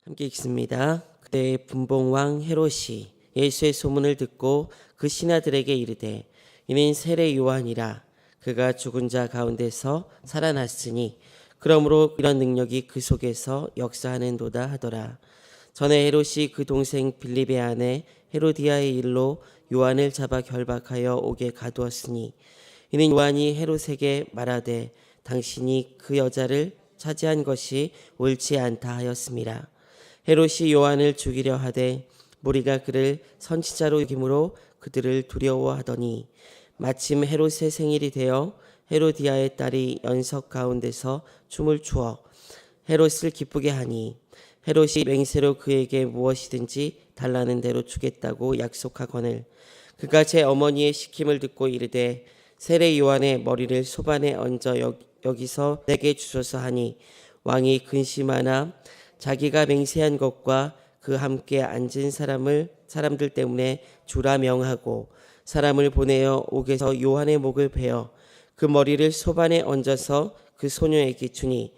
함께 읽습니다. 그때 분봉왕 헤롯이 예수의 소문을 듣고 그 신하들에게 이르되 이는 세례 요한이라 그가 죽은 자 가운데서 살아났으니 그러므로 이런 능력이 그 속에서 역사하는도다 하더라. 전에 헤롯이 그 동생 빌립의 아내 헤로디아의 일로 요한을 잡아 결박하여 옥에 가두었으니 이는 요한이 헤롯에게 말하되 당신이 그 여자를 차지한 것이 옳지 않다 하였음이라. 헤롯이 요한을 죽이려 하되 무리가 그를 선지자로 여김으로 그들을 두려워하더니 마침 헤롯의 생일이 되어 헤로디아의 딸이 연석 가운데서 춤을 추어 헤롯을 기쁘게 하니 헤롯이 맹세로 그에게 무엇이든지 달라는 대로 주겠다고 약속하거늘 그가 제 어머니의 시킴을 듣고 이르되 세례 요한의 머리를 소반에 얹어 여기서 내게 주소서 하니 왕이 근심하나 자기가 맹세한 것과 그 함께 앉은 사람들 때문에 주라 명하고 사람을 보내어 옥에서 요한의 목을 베어 그 머리를 소반에 얹어서 그 소녀에게 주니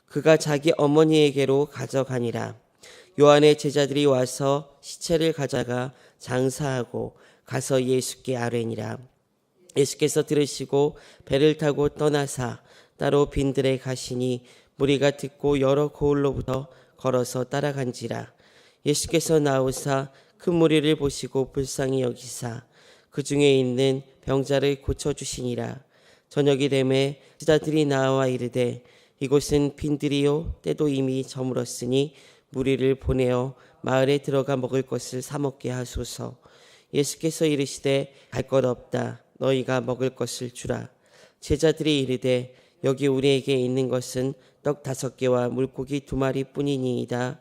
그가 자기 어머니에게로 가져가니라. 요한의 제자들이 와서 시체를 가져가 장사하고 가서 예수께 아뢰니라. 예수께서 들으시고 배를 타고 떠나사 따로 빈들에 가시니 무리가 듣고 여러 고을로부터 걸어서 따라간지라. 예수께서 나오사 큰 무리를 보시고 불쌍히 여기사 그 중에 있는 병자를 고쳐주시니라. 저녁이 되매 제자들이 나와 이르되 이곳은 빈들이요 때도 이미 저물었으니 무리를 보내어 마을에 들어가 먹을 것을 사 먹게 하소서. 예수께서 이르시되 갈 것 없다. 너희가 먹을 것을 주라. 제자들이 이르되 여기 우리에게 있는 것은 떡 5개와 물고기 2마리 뿐이니이다.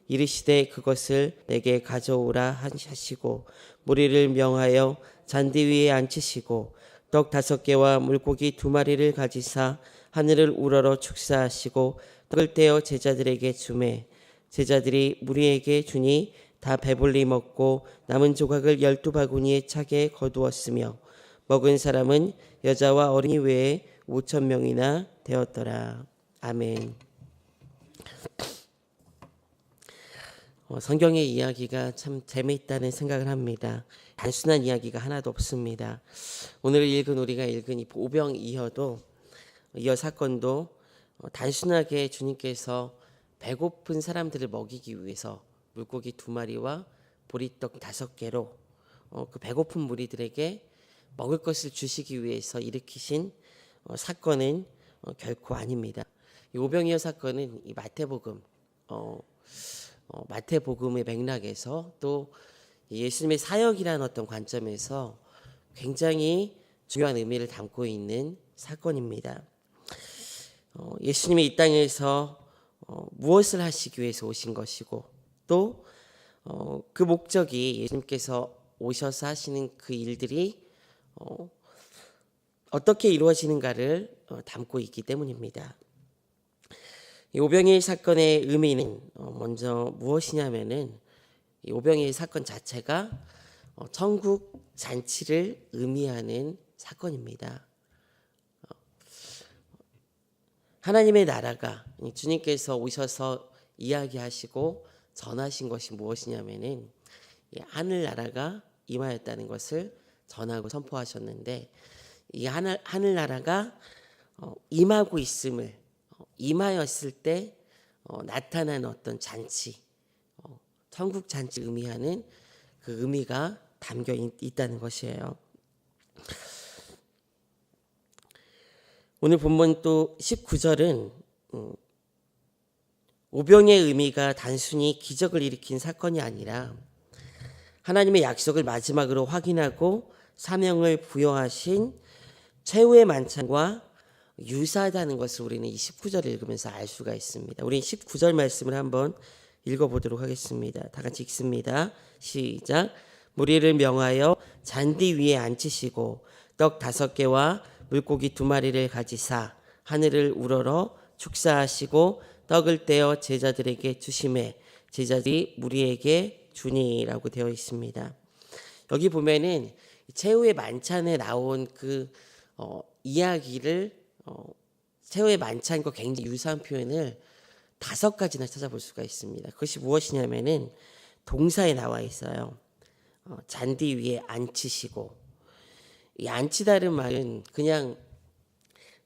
이르시되 그것을 내게 가져오라 하시고 무리를 명하여 잔디 위에 앉히시고 떡 5개와 물고기 2마리를 가지사 하늘을 우러러 축사하시고 떡을 떼어 제자들에게 주매 제자들이 무리에게 주니 다 배불리 먹고 남은 조각을 12바구니에 차게 거두었으며 먹은 사람은 여자와 어린이 외에 5,000명이나 되었더라. 아멘. 성경의 이야기가 참 재미있다는 생각을 합니다. 단순한 이야기가 하나도 없습니다. 오늘 우리가 읽은 이 오병이어도 이어 사건도 단순하게 주님께서 배고픈 사람들을 먹이기 위해서 물고기 2마리와 보리떡 5개로 그 배고픈 무리들에게 먹을 것을 주시기 위해서 일으키신 사건은 결코 아닙니다. 이 오병이어 사건은 이 마태복음의 맥락에서 또 예수님의 사역이라는 어떤 관점에서 굉장히 중요한 의미를 담고 있는 사건입니다. 예수님이 이 땅에서 무엇을 하시기 위해서 오신 것이고 또 그 목적이 예수님께서 오셔서 하시는 그 일들이 어떻게 이루어지는가를 담고 있기 때문입니다. 이 오병이어 사건의 의미는 먼저 무엇이냐면은 이 오병이어 사건 자체가 천국 잔치를 의미하는 사건입니다. 하나님의 나라가 주님께서 오셔서 이야기하시고 전하신 것이 무엇이냐면은 하늘나라가 임하였다는 것을 전하고 선포하셨는데 이 하늘나라가 임하고 있음을 임하였을 때 나타난 어떤 잔치, 천국 잔치 의미하는 그 의미가 담겨 있다는 것이에요. 오늘 본문 또 19절은 오병의 의미가 단순히 기적을 일으킨 사건이 아니라 하나님의 약속을 마지막으로 확인하고 사명을 부여하신 최후의 만찬과 유사하다는 것을 우리는 이 19절을 읽으면서 알 수가 있습니다. 우리 19절 말씀을 한번 읽어보도록 하겠습니다. 다 같이 읽습니다. 시작. 무리를 명하여 잔디 위에 앉히시고 떡 5개와 물고기 2마리를 가지사 하늘을 우러러 축사하시고 떡을 떼어 제자들에게 주시매 제자들이 무리에게 주니라고 되어 있습니다. 여기 보면은 최후의 만찬에 나온 그 이야기를 최후의 만찬과 굉장히 유사한 표현을 5가지나 찾아볼 수가 있습니다. 그것이 무엇이냐면은 동사에 나와 있어요. 잔디 위에 앉히시고, 이 앉히다는 말은 그냥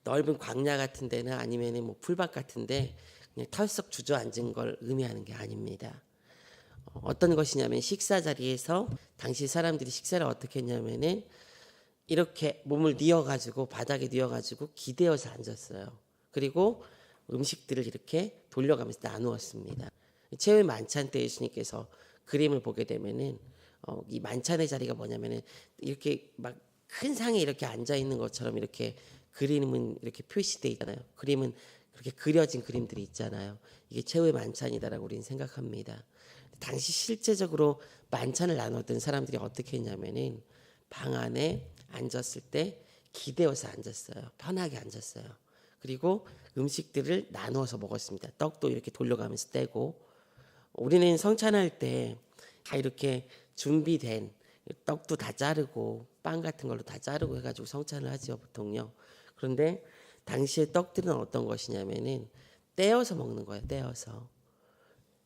넓은 광야 같은 데나 아니면은 뭐 풀밭 같은데 그냥 털썩 주저앉은 걸 의미하는 게 아닙니다. 어떤 것이냐면 식사 자리에서 당시 사람들이 식사를 어떻게 했냐면은 이렇게 몸을 뉘어가지고 바닥에 뉘어가지고 기대어서 앉았어요. 그리고 음식들을 이렇게 돌려가면서 나누었습니다. 최후의 만찬 때 예수님께서 그림을 보게 되면은 이 만찬의 자리가 뭐냐면은 이렇게 막 큰 상에 이렇게 앉아 있는 것처럼 이렇게 그림은 이렇게 표시돼 있잖아요. 그림은 그렇게 그려진 그림들이 있잖아요. 이게 최후의 만찬이다라고 우리는 생각합니다. 당시 실제적으로 만찬을 나눴던 사람들이 어떻게 했냐면은 방 안에 앉았을 때 기대어서 앉았어요. 편하게 앉았어요. 그리고 음식들을 나누어서 먹었습니다. 떡도 이렇게 돌려가면서 떼고, 우리는 성찬할 때 다 이렇게 준비된 떡도 다 자르고 빵 같은 걸로 다 자르고 해가지고 성찬을 하죠, 보통요. 그런데 당시의 떡들은 어떤 것이냐면은 떼어서 먹는 거예요.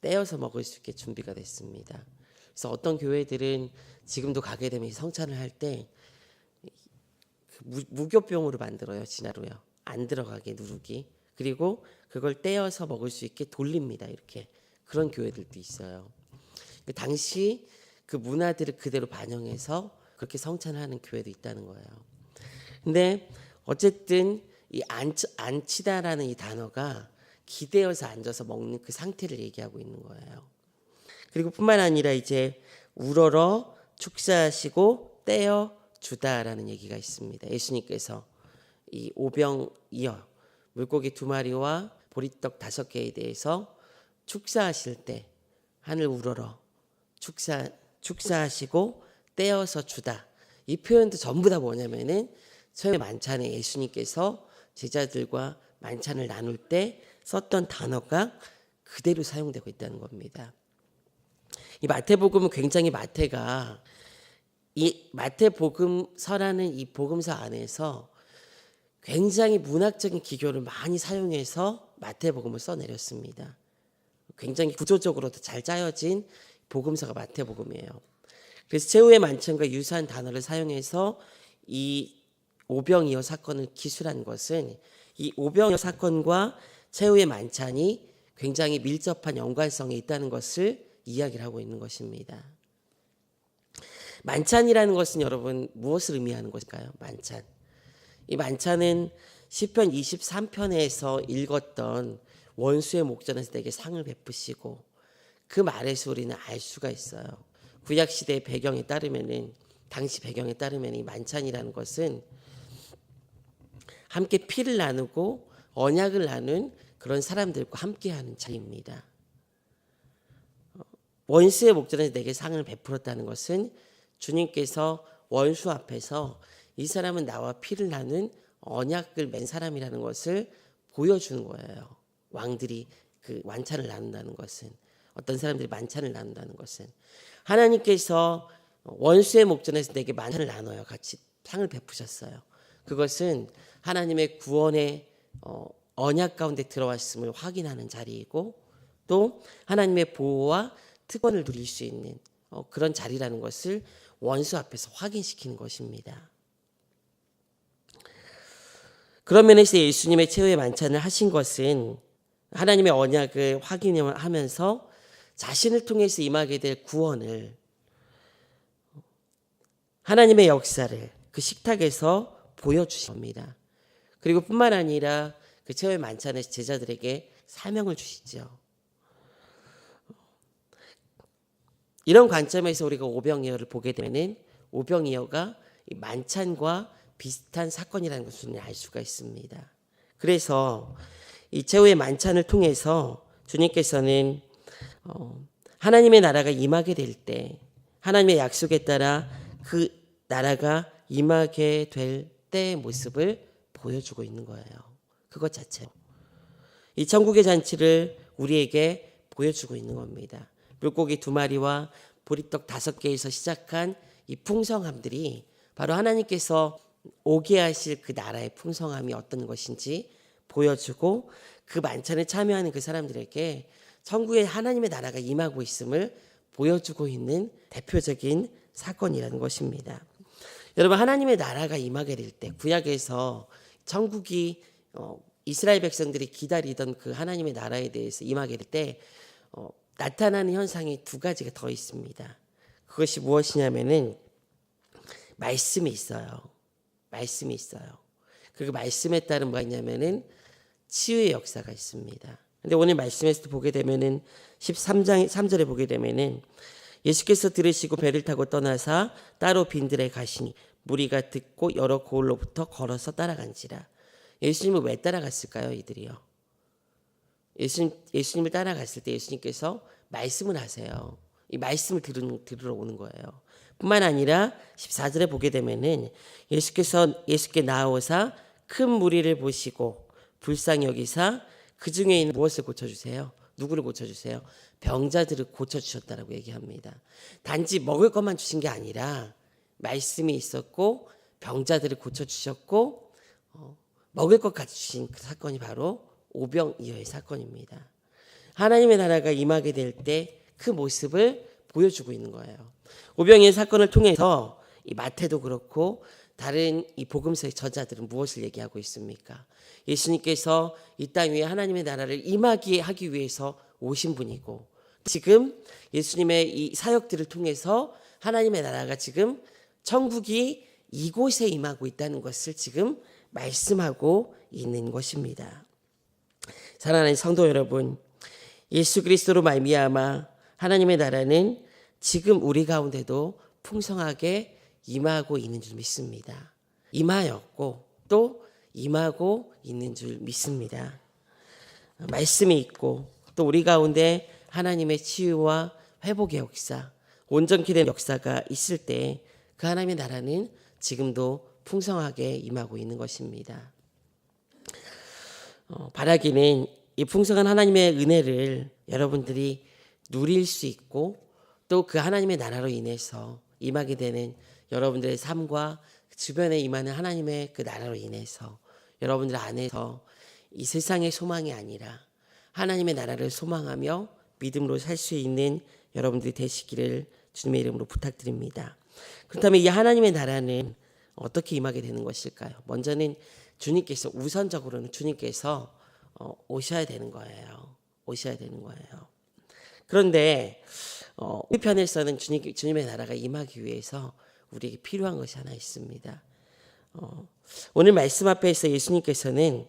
떼어서 먹을 수 있게 준비가 됐습니다. 그래서 어떤 교회들은 지금도 가게 되면 성찬을 할 때 무교병으로 만들어요. 진화로요. 안 들어가게 누르기. 그리고 그걸 떼어서 먹을 수 있게 돌립니다. 이렇게. 그런 교회들도 있어요. 당시 그 문화들을 그대로 반영해서 그렇게 성찬하는 교회도 있다는 거예요. 근데 어쨌든 이 앉히다라는 이 단어가 기대어서 앉아서 먹는 그 상태를 얘기하고 있는 거예요. 그리고 뿐만 아니라 이제 우러러 축사하시고 떼어 주다라는 얘기가 있습니다. 예수님께서 이 오병이어 물고기 2마리와 보리떡 5개에 대해서 축사하실 때 하늘 우러러 축사하시고 떼어서 주다. 이 표현도 전부 다 뭐냐면은 최후의 만찬에 예수님께서 제자들과 만찬을 나눌 때 썼던 단어가 그대로 사용되고 있다는 겁니다. 이 마태복음은 굉장히 마태가 이 마태복음서라는 이 복음서 안에서 굉장히 문학적인 기교를 많이 사용해서 마태복음을 써내렸습니다. 굉장히 구조적으로도 잘 짜여진 복음서가 마태복음이에요. 그래서 최후의 만찬과 유사한 단어를 사용해서 이 오병이어 사건을 기술한 것은 이 오병이어 사건과 최후의 만찬이 굉장히 밀접한 연관성이 있다는 것을 이야기를 하고 있는 것입니다. 만찬이라는 것은 여러분 무엇을 의미하는 것일까요? 만찬. 이 만찬은 시편 23편에서 읽었던 원수의 목전에서 내게 상을 베푸시고, 그 말에서 우리는 알 수가 있어요. 구약 시대의 배경에 따르면은, 당시 배경에 따르면 이 만찬이라는 것은 함께 피를 나누고 언약을 나눈 그런 사람들과 함께하는 자리입니다. 원수의 목전에서 내게 상을 베풀었다는 것은 주님께서 원수 앞에서 이 사람은 나와 피를 나눈 언약을 맨 사람이라는 것을 보여주는 거예요. 왕들이 그 만찬을 나눈다는 것은, 어떤 사람들이 만찬을 나눈다는 것은 하나님께서 원수의 목전에서 내게 만찬을 나눠요. 같이 상을 베푸셨어요. 그것은 하나님의 구원의 언약 가운데 들어왔음을 확인하는 자리이고, 또 하나님의 보호와 특권을 누릴 수 있는 그런 자리라는 것을 원수 앞에서 확인시키는 것입니다. 그런 면에서 예수님의 최후의 만찬을 하신 것은 하나님의 언약을 확인하면서 자신을 통해서 임하게 될 구원을, 하나님의 역사를 그 식탁에서 보여주신 겁니다. 그리고 뿐만 아니라 그 최후의 만찬에서 제자들에게 사명을 주시죠. 이런 관점에서 우리가 오병이어를 보게 되면 오병이어가 만찬과 비슷한 사건이라는 것을 알 수가 있습니다. 그래서 이 최후의 만찬을 통해서 주님께서는 하나님의 나라가 임하게 될 때, 하나님의 약속에 따라 그 나라가 임하게 될 때의 모습을 보여주고 있는 거예요. 그것 자체로 이 천국의 잔치를 우리에게 보여주고 있는 겁니다. 물고기 2마리와 보리떡 5개에서 시작한 이 풍성함들이 바로 하나님께서 오게 하실 그 나라의 풍성함이 어떤 것인지 보여주고, 그 만찬에 참여하는 그 사람들에게 천국의 하나님의 나라가 임하고 있음을 보여주고 있는 대표적인 사건이라는 것입니다. 여러분, 하나님의 나라가 임하게 될 때, 구약에서 천국이 이스라엘 백성들이 기다리던 그 하나님의 나라에 대해서 임하게 될 때 나타나는 현상이 두 가지가 더 있습니다. 그것이 무엇이냐면은 말씀이 있어요. 말씀이 있어요. 그 말씀에 따른 뭐가 있냐면은 치유의 역사가 있습니다. 근데 오늘 말씀에서 보게 되면은 13장 3절에 보게 되면은 예수께서 들으시고 배를 타고 떠나사 따로 빈들에 가시니 무리가 듣고 여러 고을로부터 걸어서 따라간지라. 예수님을 왜 따라갔을까요, 이들이요? 예수님을 따라갔을 때 예수님께서 말씀을 하세요. 이 말씀을 들으러 오는 거예요. 뿐만 아니라 14절에 보게 되면은 예수께 나아오사 큰 무리를 보시고 불쌍히 여기사 그 중에 있는 무엇을 고쳐주세요? 누구를 고쳐주세요? 병자들을 고쳐주셨다라고 얘기합니다. 단지 먹을 것만 주신 게 아니라 말씀이 있었고 병자들을 고쳐주셨고 먹을 것까지 주신 그 사건이 바로 오병이어의 사건입니다. 하나님의 나라가 임하게 될 때 그 모습을 보여주고 있는 거예요. 오병이어 사건을 통해서 이 마태도 그렇고 다른 이 복음서의 저자들은 무엇을 얘기하고 있습니까? 예수님께서 이 땅 위에 하나님의 나라를 임하게 하기 위해서 오신 분이고 지금 예수님의 이 사역들을 통해서 하나님의 나라가 지금 천국이 이곳에 임하고 있다는 것을 지금 말씀하고 있는 것입니다. 사랑하는 성도 여러분, 예수 그리스도로 말미암아 하나님의 나라는 지금 우리 가운데도 풍성하게 임하고 있는 줄 믿습니다. 임하였고 또 임하고 있는 줄 믿습니다. 말씀이 있고 또 우리 가운데 하나님의 치유와 회복의 역사, 온전케 된 역사가 있을 때 그 하나님의 나라는 지금도 풍성하게 임하고 있는 것입니다. 바라기는 이 풍성한 하나님의 은혜를 여러분들이 누릴 수 있고 또 그 하나님의 나라로 인해서 임하게 되는 여러분들의 삶과 주변에 임하는 하나님의 그 나라로 인해서 여러분들 안에서 이 세상의 소망이 아니라 하나님의 나라를 소망하며 믿음으로 살 수 있는 여러분들이 되시기를 주님의 이름으로 부탁드립니다. 그렇다면 이 하나님의 나라는 어떻게 임하게 되는 것일까요? 먼저는 주님께서 우선적으로는 주님께서 오셔야 되는 거예요. 오셔야 되는 거예요. 그런데 우리 편에서는 주님의 나라가 임하기 위해서 우리에게 필요한 것이 하나 있습니다. 오늘 말씀 앞에서 예수님께서는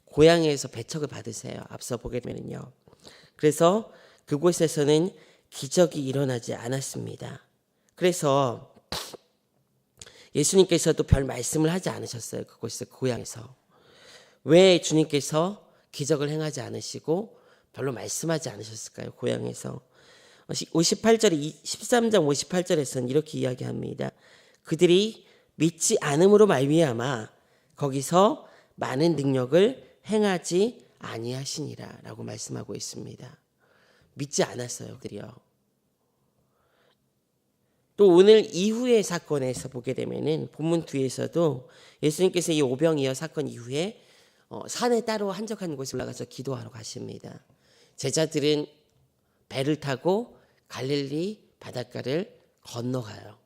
고향에서 배척을 받으세요. 앞서 보게 되면요. 그래서 그곳에서는 기적이 일어나지 않았습니다. 그래서 예수님께서도 별 말씀을 하지 않으셨어요. 그곳에서 고향에서. 왜 주님께서 기적을 행하지 않으시고 별로 말씀하지 않으셨을까요? 고향에서. 58절에 13장 58절에서는 이렇게 이야기합니다. 그들이 믿지 않음으로 말미암아 거기서 많은 능력을 행하지 아니하시니라 라고 말씀하고 있습니다. 믿지 않았어요. 그들이요. 또 오늘 이후의 사건에서 보게 되면은 본문 뒤에서도 예수님께서 이 오병이어 사건 이후에 산에 따로 한적한 곳에 올라가서 기도하러 가십니다. 제자들은 배를 타고 갈릴리 바닷가를 건너가요.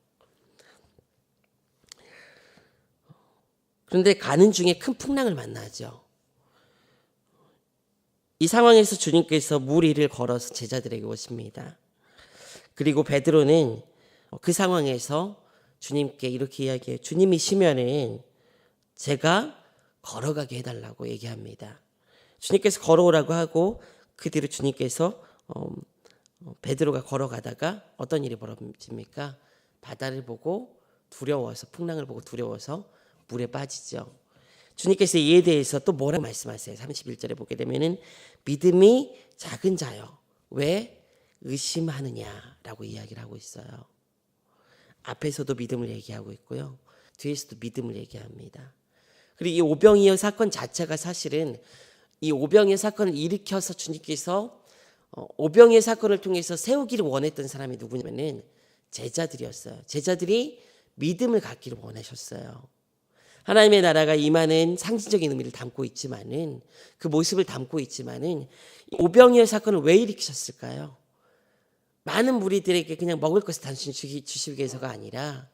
그런데 가는 중에 큰 풍랑을 만나죠. 이 상황에서 주님께서 물 위를 걸어서 제자들에게 오십니다. 그리고 베드로는 그 상황에서 주님께 이렇게 이야기해요. 주님이시면은 제가 걸어가게 해달라고 얘기합니다. 주님께서 걸어오라고 하고 그 뒤로 주님께서 베드로가 걸어가다가 어떤 일이 벌어집니까? 바다를 보고 두려워서 풍랑을 보고 두려워서 물에 빠지죠. 주님께서 이에 대해서 또 뭐라고 말씀하세요? 31절에 보게 되면은 믿음이 작은 자요. 왜 의심하느냐라고 이야기를 하고 있어요. 앞에서도 믿음을 얘기하고 있고요. 뒤에서도 믿음을 얘기합니다. 그리고 이 오병이어 사건 자체가 사실은 이 오병이어 사건을 일으켜서 주님께서 오병이어 사건을 통해서 세우기를 원했던 사람이 누구냐면은 제자들이었어요. 제자들이 믿음을 갖기를 원하셨어요. 하나님의 나라가 임하는 상징적인 의미를 담고 있지만은, 그 모습을 담고 있지만은, 오병이어 사건을 왜 일으키셨을까요? 많은 무리들에게 그냥 먹을 것을 단순히 주시기 위해서가 아니라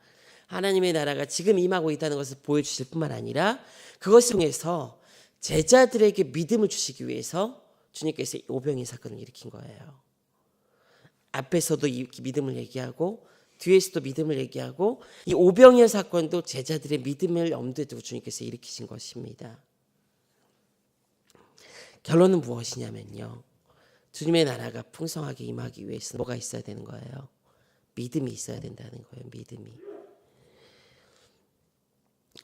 하나님의 나라가 지금 임하고 있다는 것을 보여주실 뿐만 아니라 그것을 통해서 제자들에게 믿음을 주시기 위해서 주님께서 오병이어 사건을 일으킨 거예요. 앞에서도 이 믿음을 얘기하고 뒤에서도 믿음을 얘기하고, 이 오병이어 사건도 제자들의 믿음을 염두에 두고 주님께서 일으키신 것입니다. 결론은 무엇이냐면요, 주님의 나라가 풍성하게 임하기 위해서는 뭐가 있어야 되는 거예요? 믿음이 있어야 된다는 거예요. 믿음이.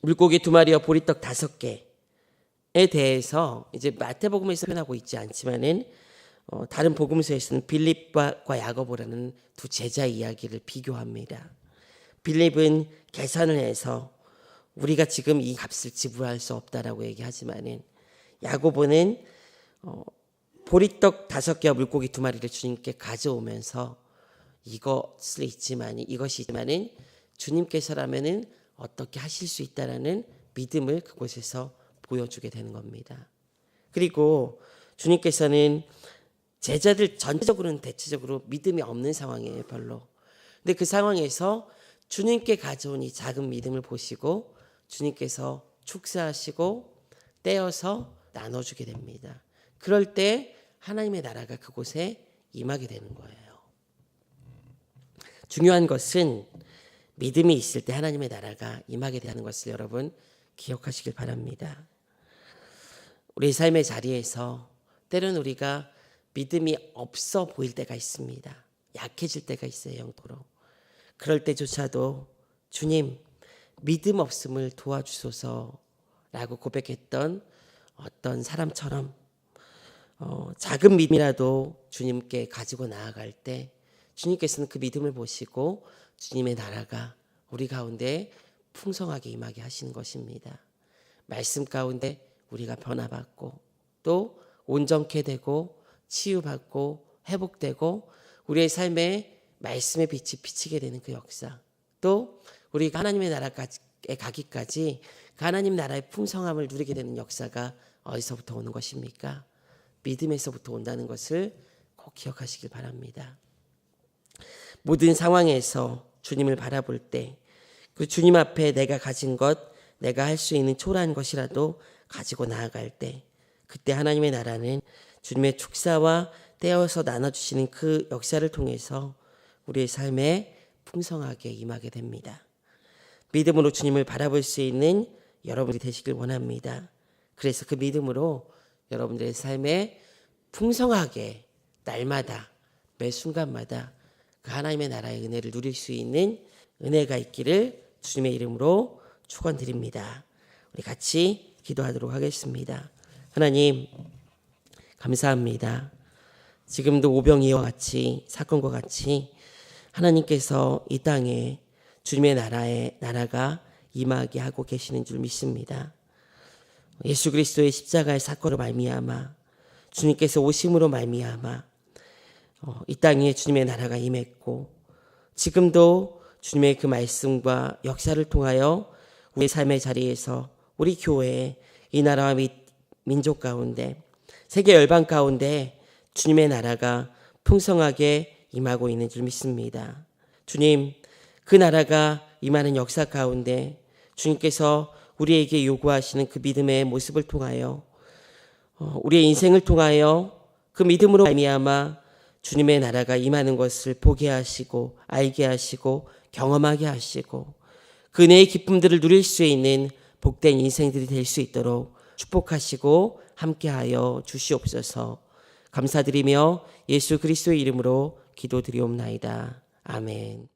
물고기 2마리와 보리떡 5개에 대해서 이제 마태복음에서 표현하고 있지 않지만은 다른 복음서에서는 빌립과 야고보라는 두 제자 이야기를 비교합니다. 빌립은 계산을 해서 우리가 지금 이 값을 지불할 수 없다라고 얘기하지만은, 야고보는 보리떡 5개와 물고기 2마리를 주님께 가져오면서 이것이 있지만은 주님께서라면은 어떻게 하실 수 있다라는 믿음을 그곳에서 보여주게 되는 겁니다. 그리고 주님께서는 제자들 전체적으로는 대체적으로 믿음이 없는 상황이에요, 별로. 근데 그 상황에서 주님께 가져온 이 작은 믿음을 보시고 주님께서 축사하시고 떼어서 나눠주게 됩니다. 그럴 때 하나님의 나라가 그곳에 임하게 되는 거예요. 중요한 것은 믿음이 있을 때 하나님의 나라가 임하게 되는 것을 여러분 기억하시길 바랍니다. 우리 삶의 자리에서 때로는 우리가 믿음이 없어 보일 때가 있습니다. 약해질 때가 있어요, 영적으로. 그럴 때조차도 주님, 믿음 없음을 도와주소서라고 고백했던 어떤 사람처럼 작은 믿음이라도 주님께 가지고 나아갈 때 주님께서는 그 믿음을 보시고 주님의 나라가 우리 가운데 풍성하게 임하게 하시는 것입니다. 말씀 가운데 우리가 변화받고 또 온전케 되고 치유받고 회복되고 우리의 삶에 말씀의 빛이 비치게 되는 그 역사, 또 우리가 하나님의 나라에 가기까지 그 하나님 나라의 풍성함을 누리게 되는 역사가 어디서부터 오는 것입니까? 믿음에서부터 온다는 것을 꼭 기억하시길 바랍니다. 모든 상황에서 주님을 바라볼 때 그 주님 앞에 내가 가진 것, 내가 할 수 있는 초라한 것이라도 가지고 나아갈 때, 그때 하나님의 나라는 주님의 축사와 떼어서 나눠주시는 그 역사를 통해서 우리의 삶에 풍성하게 임하게 됩니다. 믿음으로 주님을 바라볼 수 있는 여러분이 되시길 원합니다. 그래서 그 믿음으로 여러분들의 삶에 풍성하게 날마다 매 순간마다 그 하나님의 나라의 은혜를 누릴 수 있는 은혜가 있기를 주님의 이름으로 축원드립니다. 우리 같이 기도하도록 하겠습니다. 하나님, 감사합니다. 지금도 오병이어와 같이 사건과 같이 하나님께서 이 땅에 주님의 나라가 임하게 하고 계시는 줄 믿습니다. 예수 그리스도의 십자가의 사건으로 말미암아 주님께서 오심으로 말미암아 이 땅에 주님의 나라가 임했고, 지금도 주님의 그 말씀과 역사를 통하여 우리 삶의 자리에서 우리 교회, 이 나라와 민족 가운데, 세계 열방 가운데 주님의 나라가 풍성하게 임하고 있는 줄 믿습니다. 주님, 그 나라가 임하는 역사 가운데 주님께서 우리에게 요구하시는 그 믿음의 모습을 통하여 우리의 인생을 통하여 그 믿음으로 말미암아 주님의 나라가 임하는 것을 보게 하시고 알게 하시고 경험하게 하시고 그 은혜의 기쁨들을 누릴 수 있는 복된 인생들이 될 수 있도록 축복하시고 함께하여 주시옵소서. 감사드리며 예수 그리스도의 이름으로 기도드리옵나이다. 아멘.